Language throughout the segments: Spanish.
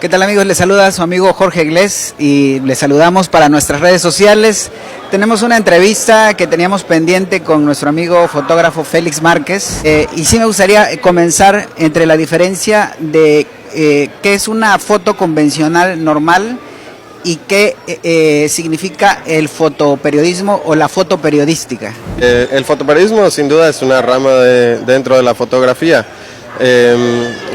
¿Qué tal, amigos? Les saluda su amigo Jorge Glés y les saludamos para nuestras redes sociales. Tenemos una entrevista que teníamos pendiente con nuestro amigo fotógrafo Félix Márquez y sí me gustaría comenzar entre la diferencia de qué es una foto convencional normal y qué significa el fotoperiodismo o la foto periodística. El fotoperiodismo sin duda es una rama dentro de la fotografía.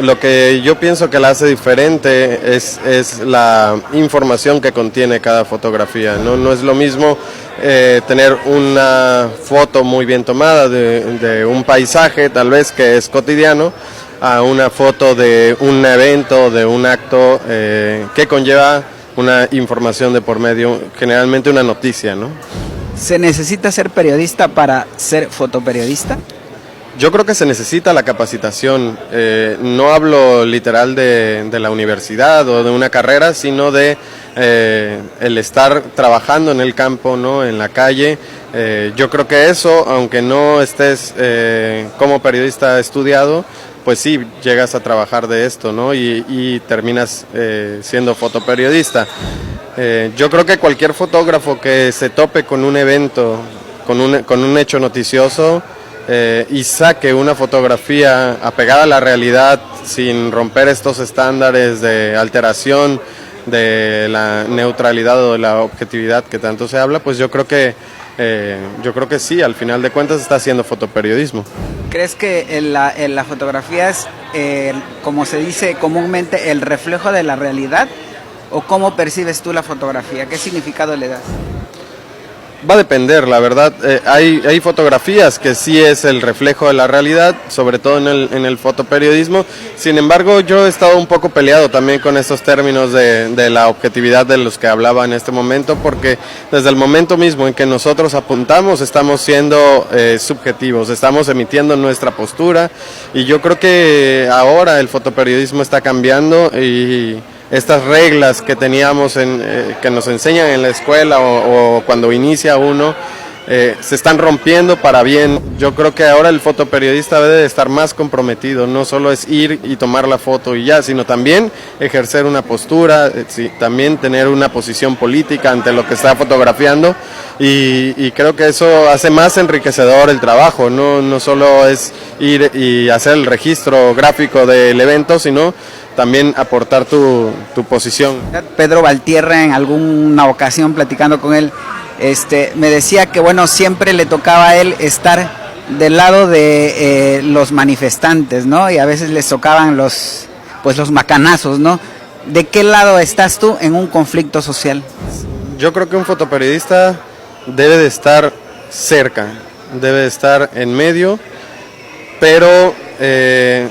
Lo que yo pienso que la hace diferente es la información que contiene cada fotografía. No es lo mismo tener una foto muy bien tomada de un paisaje, tal vez que es cotidiano, a una foto de un evento, de un acto que conlleva una información de por medio, generalmente una noticia, ¿no? ¿Se necesita ser periodista para ser fotoperiodista? Yo creo que se necesita la capacitación, no hablo literal de la universidad o de una carrera, sino de el estar trabajando en el campo, ¿no? En la calle. Yo creo que eso, aunque no estés como periodista estudiado, pues sí, llegas a trabajar de esto, ¿no? Y terminas siendo fotoperiodista. Yo creo que cualquier fotógrafo que se tope con un evento, con un hecho noticioso, y saque una fotografía apegada a la realidad sin romper estos estándares de alteración de la neutralidad o de la objetividad que tanto se habla, pues yo creo que sí, al final de cuentas está haciendo fotoperiodismo. ¿Crees que la fotografía es, como se dice comúnmente, el reflejo de la realidad? ¿O cómo percibes tú la fotografía? ¿Qué significado le das? Va a depender, la verdad. Hay fotografías que sí es el reflejo de la realidad, sobre todo en el fotoperiodismo. Sin embargo, yo he estado un poco peleado también con estos términos de la objetividad de los que hablaba en este momento, porque desde el momento mismo en que nosotros apuntamos estamos siendo subjetivos, estamos emitiendo nuestra postura, y yo creo que ahora el fotoperiodismo está cambiando y estas reglas que teníamos que nos enseñan en la escuela o cuando inicia uno se están rompiendo para bien. Yo creo que ahora el fotoperiodista debe de estar más comprometido, no solo es ir y tomar la foto y ya, sino también ejercer una postura, también tener una posición política ante lo que está fotografiando, y creo que eso hace más enriquecedor el trabajo. No solo es ir y hacer el registro gráfico del evento, sino también aportar tu posición. Pedro Valtierra, en alguna ocasión platicando con él, me decía que bueno, siempre le tocaba a él estar del lado de los manifestantes, ¿no? Y a veces les tocaban los macanazos, ¿no? ¿De qué lado estás tú en un conflicto social? Yo creo que un fotoperiodista debe de estar cerca, debe de estar en medio, pero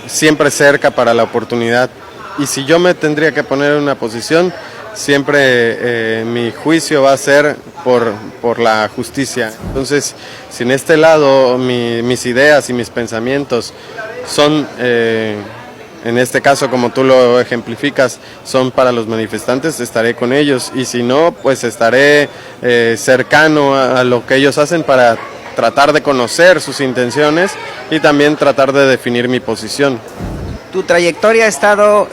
siempre cerca para la oportunidad. Y si yo me tendría que poner en una posición, siempre mi juicio va a ser por la justicia. Entonces, si en este lado mis ideas y mis pensamientos son, en este caso como tú lo ejemplificas, son para los manifestantes, estaré con ellos. Y si no, pues estaré cercano a lo que ellos hacen para tratar de conocer sus intenciones y también tratar de definir mi posición. Tu trayectoria ha estado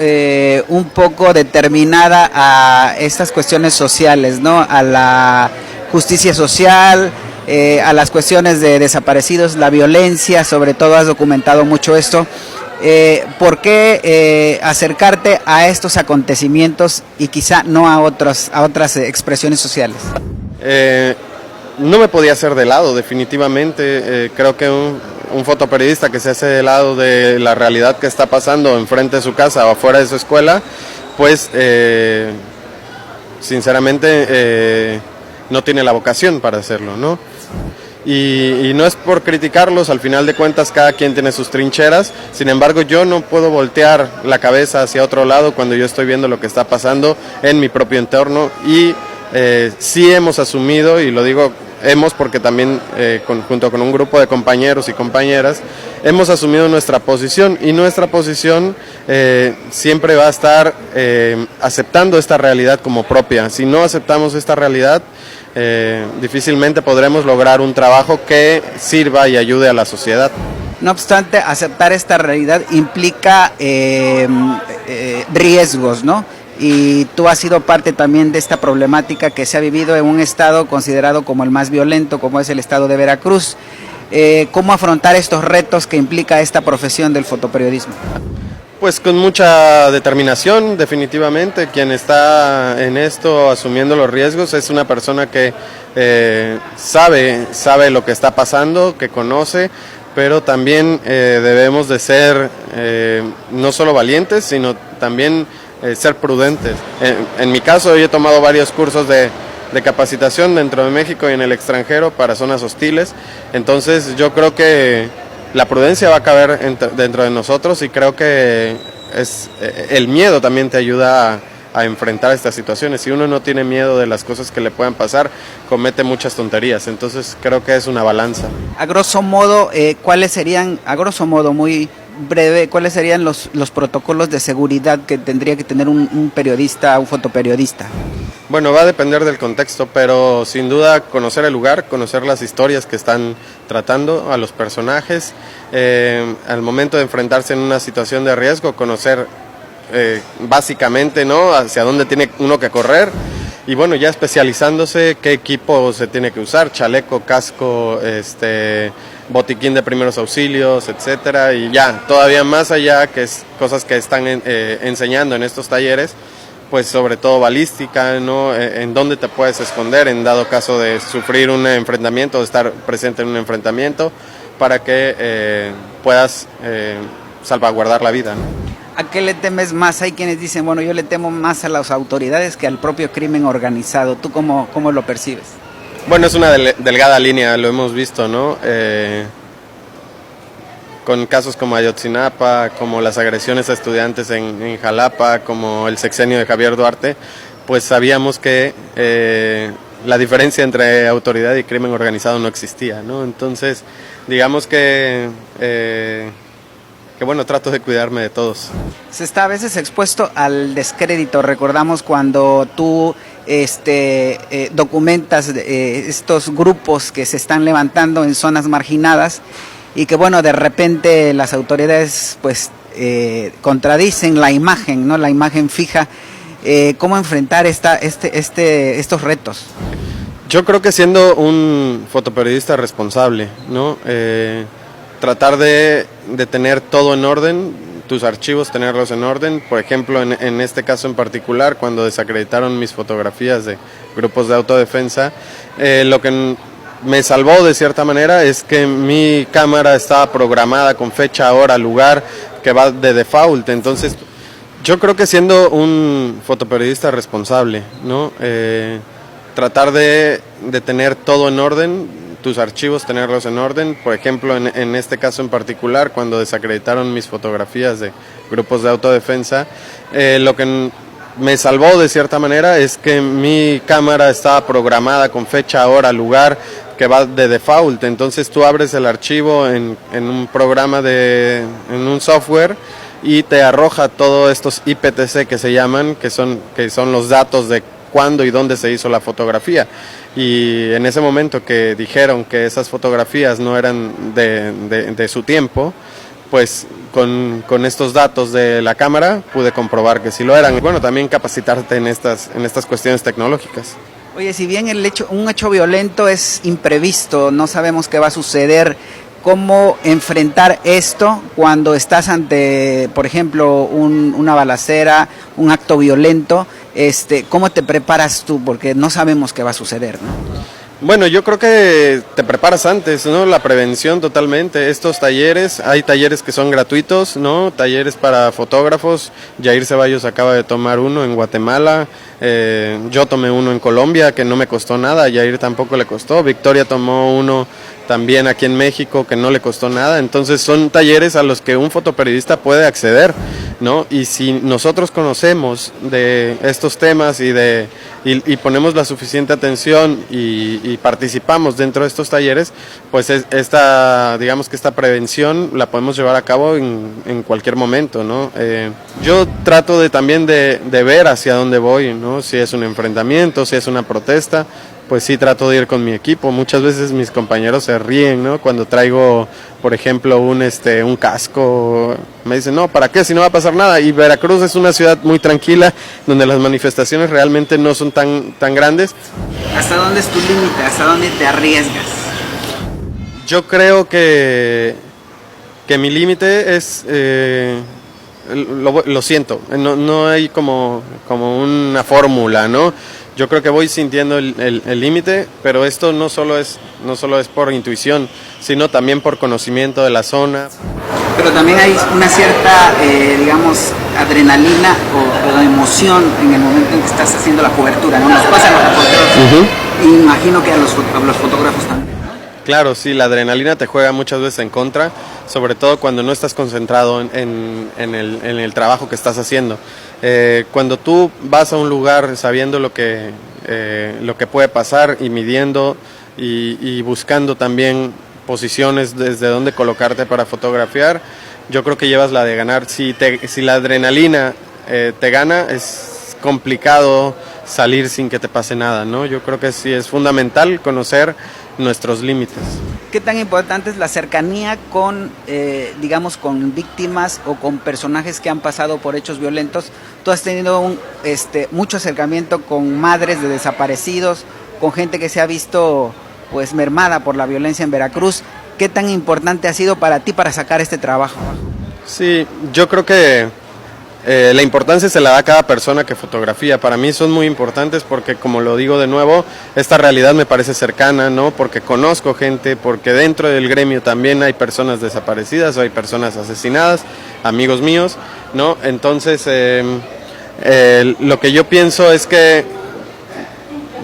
un poco determinada a estas cuestiones sociales, ¿no? A la justicia social, a las cuestiones de desaparecidos, la violencia, sobre todo has documentado mucho esto. ¿Por qué acercarte a estos acontecimientos y quizá no a otras expresiones sociales? No me podía hacer de lado, definitivamente. Creo que un fotoperiodista que se hace de lado de la realidad que está pasando enfrente de su casa o afuera de su escuela, pues sinceramente no tiene la vocación para hacerlo, ¿no? Y no es por criticarlos, al final de cuentas cada quien tiene sus trincheras. Sin embargo, yo no puedo voltear la cabeza hacia otro lado cuando yo estoy viendo lo que está pasando en mi propio entorno. Y sí hemos asumido, y lo digo hemos porque también junto con un grupo de compañeros y compañeras hemos asumido nuestra posición, y nuestra posición siempre va a estar aceptando esta realidad como propia. Si no aceptamos esta realidad, difícilmente podremos lograr un trabajo que sirva y ayude a la sociedad. No obstante, aceptar esta realidad implica riesgos, ¿no? y tú has sido parte también de esta problemática que se ha vivido en un estado considerado como el más violento, como es el estado de Veracruz. ¿Cómo afrontar estos retos que implica esta profesión del fotoperiodismo? Pues con mucha determinación, definitivamente. Quien está en esto asumiendo los riesgos es una persona que sabe lo que está pasando, que conoce, pero también debemos de ser no solo valientes, sino también ser prudentes. En mi caso, yo he tomado varios cursos de capacitación dentro de México y en el extranjero para zonas hostiles, entonces yo creo que la prudencia va a caber dentro de nosotros y creo que el miedo también te ayuda a enfrentar estas situaciones. Si uno no tiene miedo de las cosas que le puedan pasar, comete muchas tonterías, entonces creo que es una balanza. A grosso modo, ¿cuáles serían, a grosso modo, muy breve, cuáles serían los protocolos de seguridad que tendría que tener un periodista, un fotoperiodista? Bueno, va a depender del contexto, pero sin duda conocer el lugar, conocer las historias que están tratando, a los personajes, al momento de enfrentarse en una situación de riesgo, conocer básicamente, ¿no?, hacia dónde tiene uno que correr, y bueno, ya especializándose qué equipo se tiene que usar, chaleco, casco, botiquín de primeros auxilios, etcétera, y ya, todavía más allá, que es cosas que están enseñando en estos talleres, pues sobre todo balística, ¿no? En dónde te puedes esconder en dado caso de sufrir un enfrentamiento, de estar presente en un enfrentamiento, para que puedas salvaguardar la vida, ¿no? ¿A qué le temes más? Hay quienes dicen, bueno, yo le temo más a las autoridades que al propio crimen organizado. ¿Tú cómo lo percibes? Bueno, es una delgada línea, lo hemos visto, ¿no? Con casos como Ayotzinapa, como las agresiones a estudiantes en Jalapa, como el sexenio de Javier Duarte, pues sabíamos que la diferencia entre autoridad y crimen organizado no existía, ¿no? Entonces, digamos que bueno, trato de cuidarme de todos. Se está a veces expuesto al descrédito. Recordamos cuando tú documentas estos grupos que se están levantando en zonas marginadas y que bueno, de repente las autoridades pues contradicen la imagen, ¿no? La imagen fija. ¿Cómo enfrentar estos retos? Yo creo que siendo un fotoperiodista responsable, ¿no? Tratar de tener todo en orden, tus archivos tenerlos en orden. Por ejemplo, en este caso en particular, cuando desacreditaron mis fotografías de grupos de autodefensa, lo que me salvó de cierta manera es que mi cámara estaba programada con fecha, hora, lugar, que va de default. Entonces, yo creo que siendo un fotoperiodista responsable, ¿no? Tratar de tener todo en orden, tus archivos tenerlos en orden. Por ejemplo, en este caso en particular, cuando desacreditaron mis fotografías de grupos de autodefensa, lo que me salvó de cierta manera es que mi cámara estaba programada con fecha, hora, lugar, que va de default. Entonces tú abres el archivo en un programa, en un software, y te arroja todos estos IPTC que se llaman, que son los datos de cuándo y dónde se hizo la fotografía. Y en ese momento que dijeron que esas fotografías no eran de su tiempo, pues con estos datos de la cámara pude comprobar que sí lo eran. Bueno, también capacitarte en estas cuestiones tecnológicas. Oye, si bien un hecho violento es imprevisto, no sabemos qué va a suceder, ¿cómo enfrentar esto cuando estás ante, por ejemplo, una balacera, un acto violento? ¿Cómo te preparas tú? Porque no sabemos qué va a suceder, ¿no? Bueno, yo creo que te preparas antes, ¿no? La prevención totalmente. Estos talleres, hay talleres que son gratuitos, ¿no? Talleres para fotógrafos. Yair Ceballos acaba de tomar uno en Guatemala. Yo tomé uno en Colombia que no me costó nada. A Yair tampoco le costó. Victoria tomó uno también aquí en México que no le costó nada. Entonces son talleres a los que un fotoperiodista puede acceder, ¿no? Y si nosotros conocemos de estos temas y ponemos la suficiente atención y participamos dentro de estos talleres, pues digamos que esta prevención la podemos llevar a cabo en cualquier momento, ¿no? Yo trato también de ver hacia dónde voy, ¿no? Si es un enfrentamiento, si es una protesta, pues sí trato de ir con mi equipo. Muchas veces mis compañeros se ríen, ¿no? Cuando traigo, por ejemplo, un casco, me dicen, no, ¿para qué? Si no va a pasar nada. Y Veracruz es una ciudad muy tranquila, donde las manifestaciones realmente no son tan grandes. ¿Hasta dónde es tu límite? ¿Hasta dónde te arriesgas? Yo creo que mi límite es, lo siento, no hay como una fórmula, ¿no? Yo creo que voy sintiendo el límite, pero esto no solo es por intuición, sino también por conocimiento de la zona. Pero también hay una cierta, digamos, adrenalina o emoción en el momento en que estás haciendo la cobertura, ¿no? Nos pasa a los reporteros, y imagino que a los fotógrafos también. Claro, sí, la adrenalina te juega muchas veces en contra, sobre todo cuando no estás concentrado en el trabajo que estás haciendo. Cuando tú vas a un lugar sabiendo lo que puede pasar y midiendo y buscando también posiciones desde donde colocarte para fotografiar, yo creo que llevas la de ganar. Si la adrenalina te gana, es complicado salir sin que te pase nada, ¿no? Yo creo que sí es fundamental conocer nuestros límites. ¿Qué tan importante es la cercanía con, digamos, con víctimas o con personajes que han pasado por hechos violentos? Tú has tenido mucho acercamiento con madres de desaparecidos, con gente que se ha visto pues mermada por la violencia en Veracruz. ¿Qué tan importante ha sido para ti para sacar este trabajo? Sí, yo creo que la importancia se la da a cada persona que fotografía. Para mí son muy importantes porque, como lo digo de nuevo, esta realidad me parece cercana, ¿no? Porque conozco gente, porque dentro del gremio también hay personas desaparecidas o hay personas asesinadas, amigos míos, ¿no? Entonces, lo que yo pienso es que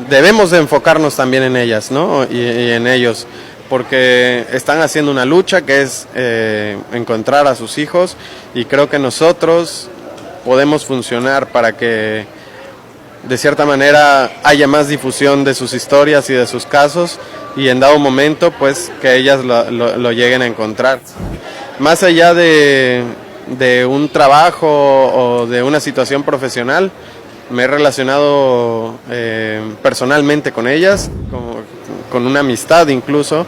debemos de enfocarnos también en ellas, ¿no? Y en ellos, porque están haciendo una lucha que es encontrar a sus hijos, y creo que nosotros podemos funcionar para que de cierta manera haya más difusión de sus historias y de sus casos, y en dado momento pues que ellas lo lleguen a encontrar. Más allá de un trabajo o de una situación profesional, me he relacionado personalmente con ellas, con una amistad incluso.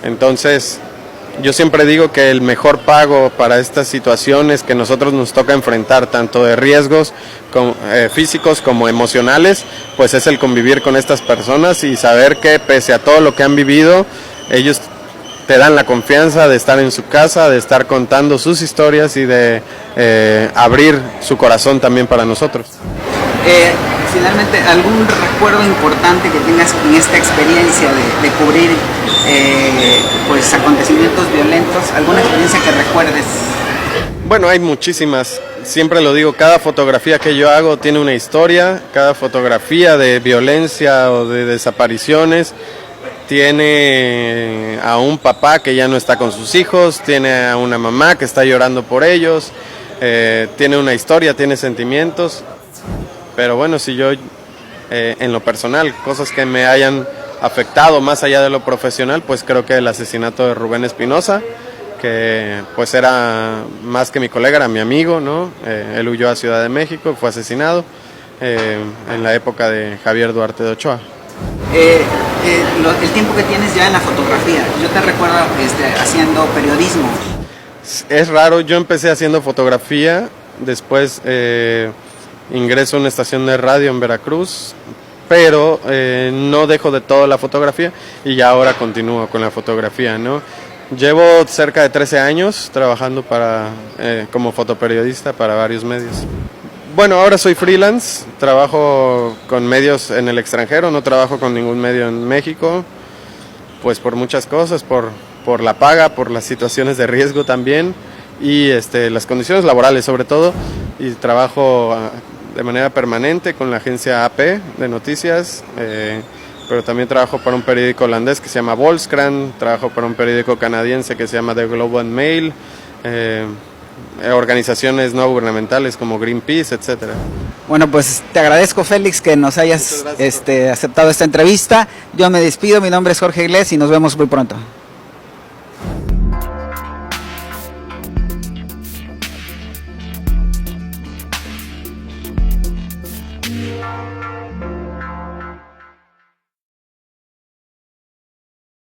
Entonces yo siempre digo que el mejor pago para estas situaciones que nosotros nos toca enfrentar, tanto de riesgos físicos como emocionales, pues es el convivir con estas personas y saber que pese a todo lo que han vivido, ellos te dan la confianza de estar en su casa, de estar contando sus historias y de abrir su corazón también para nosotros. Finalmente, ¿algún recuerdo importante que tengas en esta experiencia de cubrir pues acontecimientos violentos? ¿Alguna experiencia que recuerdes? Bueno, hay muchísimas. Siempre lo digo, cada fotografía que yo hago tiene una historia, cada fotografía de violencia o de desapariciones tiene a un papá que ya no está con sus hijos, tiene a una mamá que está llorando por ellos, tiene una historia, tiene sentimientos. Pero bueno, si yo en lo personal, cosas que me hayan afectado más allá de lo profesional, pues creo que el asesinato de Rubén Espinosa, que pues era más que mi colega, era mi amigo, ¿no? Él huyó a Ciudad de México y fue asesinado en la época de Javier Duarte de Ochoa. El tiempo que tienes ya en la fotografía, yo te recuerdo haciendo periodismo. Es raro, yo empecé haciendo fotografía, después ingreso a una estación de radio en Veracruz, pero no dejo de todo la fotografía y ya ahora continúo con la fotografía, ¿no? Llevo cerca de 13 años trabajando como fotoperiodista para varios medios. Bueno, ahora soy freelance, trabajo con medios en el extranjero, no trabajo con ningún medio en México, pues por muchas cosas, por la paga, por las situaciones de riesgo también y las condiciones laborales sobre todo, y trabajo de manera permanente con la agencia AP de noticias, pero también trabajo para un periódico holandés que se llama Volkskrant, trabajo para un periódico canadiense que se llama The Globe and Mail, organizaciones no gubernamentales como Greenpeace, etcétera. Bueno, pues te agradezco, Félix, que nos hayas aceptado esta entrevista. Yo me despido, mi nombre es Jorge Iglesias y nos vemos muy pronto.